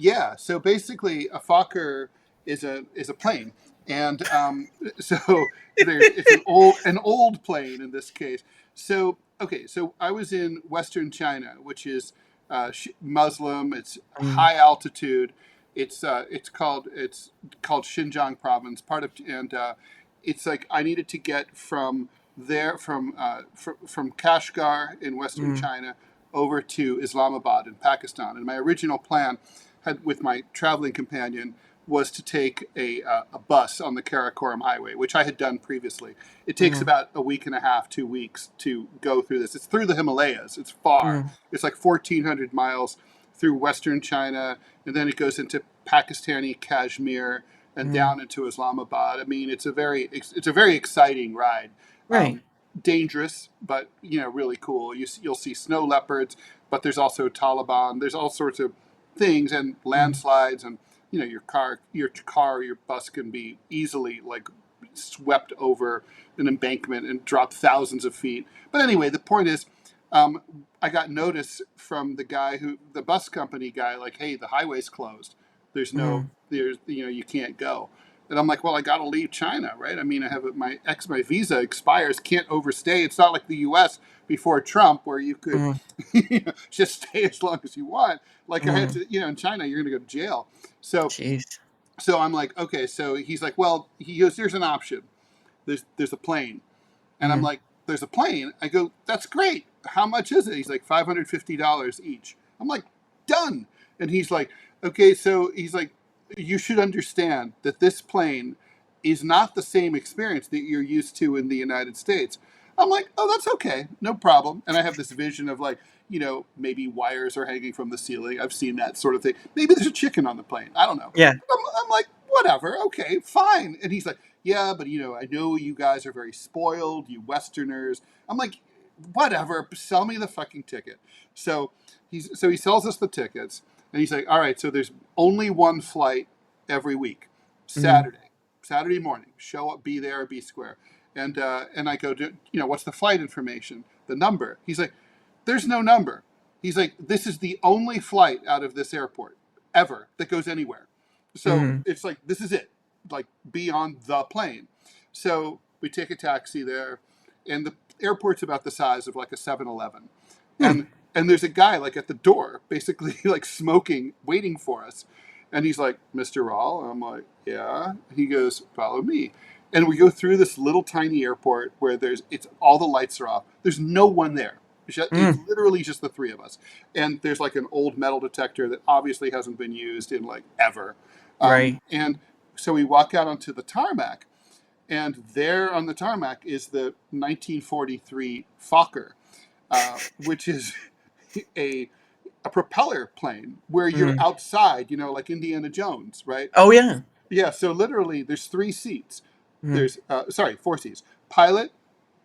Yeah, so basically, a Fokker is a plane, and so it's an old plane in this case. So okay, so I was in Western China, which is Muslim. It's Mm, high altitude. It's called Xinjiang province, part of, and it's like I needed to get from there from Kashgar in Western mm, China over to Islamabad in Pakistan. And my original plan had with my traveling companion was to take a bus on the Karakoram highway, which I had done previously. It takes mm, about a week and a half, 2 weeks to go through this. It's through the Himalayas. It's far. mm, It's like 1,400 miles through Western China, and then it goes into Pakistani Kashmir and mm. down into Islamabad. I mean, it's a very exciting ride. Right. Dangerous, but really cool. You'll see snow leopards, but there's also Taliban. There's all sorts of things and Mm, landslides, and your bus can be easily like swept over an embankment and drop thousands of feet. But anyway, the point is, um, I got notice from the bus company guy, like, hey, the highway's closed. mm, You can't go. And I'm like, well, I got to leave China, right? I mean, I have my visa expires, can't overstay. It's not like the U.S. before Trump, where you could mm, just stay as long as you want. Like I had mm. to, in China, you're going to go to jail. So, Jeez. so I'm like, okay. So he's like, well, he goes, there's an option. There's a plane, and I'm Mm, like, there's a plane. I go, that's great. How much is it? He's like $550 each. I'm like, done. And he's like, okay. So he's like, you should understand that this plane is not the same experience that you're used to in the United States. I'm like, oh, that's okay, no problem. And I have this vision of like, maybe wires are hanging from the ceiling. I've seen that sort of thing. Maybe there's a chicken on the plane. I don't know. yeah. I'm like, whatever, okay, fine. And he's like, yeah, but I know you guys are very spoiled, you Westerners. I'm like, whatever, sell me the fucking ticket. So he sells us the tickets, and he's like, all right, so there's only one flight every week, Mm, Saturday morning. Show up, be there, be square. And I go, what's the flight information, the number? He's like, there's no number. He's like, this is the only flight out of this airport ever that goes anywhere. So mm, it's like, this is it, like, be on the plane. So we take a taxi there, and the airport's about the size of like a 7-Eleven. mm. And there's a guy like at the door, basically like smoking, waiting for us. And he's like, Mr. Rall? I'm like, yeah. He goes, follow me. And we go through this little tiny airport where it's all the lights are off. There's no one there. It's Mm. literally just the three of us. And there's like an old metal detector that obviously hasn't been used in like ever. Right. And so we walk out onto the tarmac, and there on the tarmac is the 1943 Fokker, which is a a propeller plane where you're Mm. outside, like Indiana Jones, right? Oh yeah. Yeah. So literally, there's three seats. Mm, There's four seats: pilot,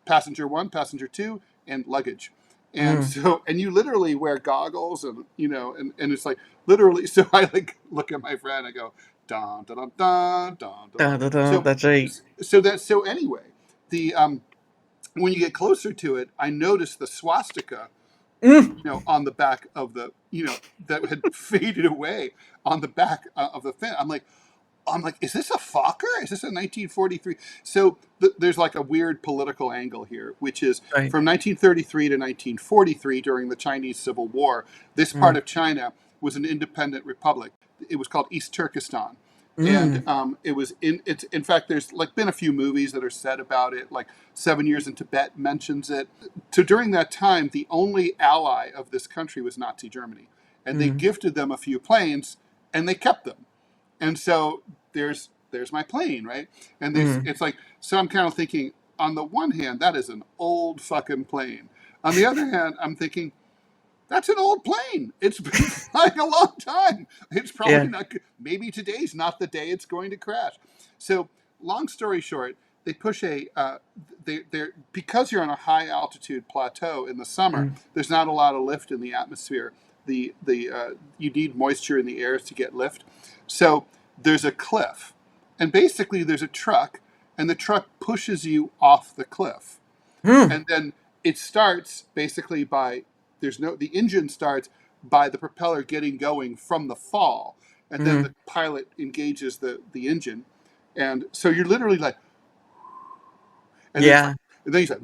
passenger one, passenger two, and luggage. And mm. so, and you literally wear goggles, and it's like literally. So I like look at my friend. I go, dun dun dun dun dun dun. Da, da, da. So, That's right. so anyway, the when you get closer to it, I noticed the swastika, Mm. on the back of that had faded away on the back of the fin. I'm like, is this a Fokker? Is this a 1943? So there's like a weird political angle here, which is Right. from 1933 to 1943 during the Chinese Civil War. This part Mm. of China was an independent republic. It was called East Turkestan. And Mm. it was in fact, there's like been a few movies that are said about it, like 7 Years in Tibet mentions it. So during that time, the only ally of this country was Nazi Germany, and they Mm. gifted them a few planes, and they kept them. And so there's my plane, right? And Mm. it's like, so I'm kind of thinking, on the one hand, that is an old fucking plane. On the other hand, I'm thinking, that's an old plane. It's been flying a long time. It's probably Yeah. not. Maybe today's not the day it's going to crash. So, long story short, they push they're because you're on a high altitude plateau in the summer. Mm. There's not a lot of lift in the atmosphere. You need moisture in the air to get lift. So there's a cliff, and basically there's a truck, and the truck pushes you off the cliff, Mm. and then it starts basically by the engine starts by the propeller getting going from the fall, and then Mm. the pilot engages the engine, and so you're literally like, and then it's like, Yeah. and then he's like,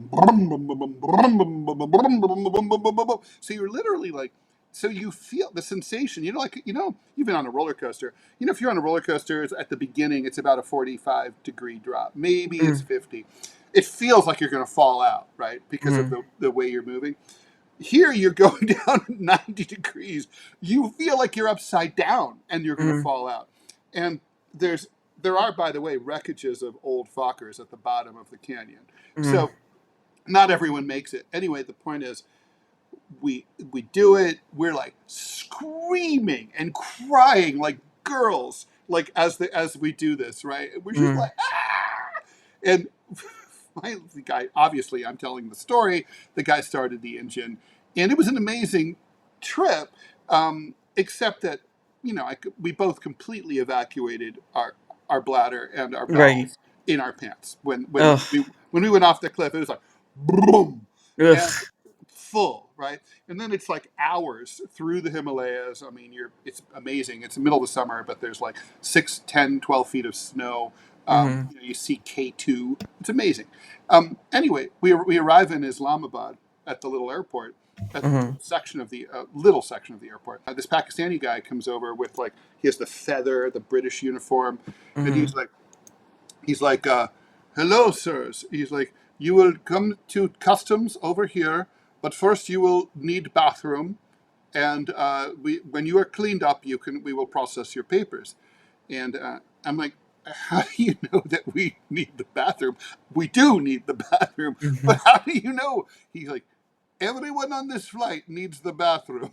so you're literally like, so you feel the sensation. Like you've been on a roller coaster. If you're on a roller coaster, it's at the beginning, it's about a 45-degree drop. Maybe it's Mm. 50. It feels like you're going to fall out, right? Because of Mm. the way you're moving. Here, you're going down 90 degrees. You feel like you're upside down and you're going to Mm. fall out. And there are, by the way, wreckages of old Fokkers at the bottom of the canyon. Mm. So not everyone makes it. Anyway, the point is, we do it. We're like screaming and crying like girls, like as we do this, right? We're just Mm. like, ah! And the guy, obviously, I'm telling the story. The guy started the engine, and it was an amazing trip. Except that, we both completely evacuated our bladder and our Right. bowels in our pants Ugh. when we went off the cliff. It was like boom, and Ugh. full, right? And then it's like hours through the Himalayas. I mean, it's amazing. It's the middle of the summer, but there's like 6, 10, 12 feet of snow. Mm. You see K2. It's amazing. Anyway, we arrive in Islamabad at the little airport, at the Mm. little section of the airport. This Pakistani guy comes over with he has the feather, the British uniform, and Mm. he's like, hello, sirs. He's like, you will come to customs over here, but first you will need bathroom, and when you are cleaned up, we will process your papers. And I'm like, how do you know that we need the bathroom? We do need the bathroom, but Mhm. how do you know? He's like, everyone on this flight needs the bathroom.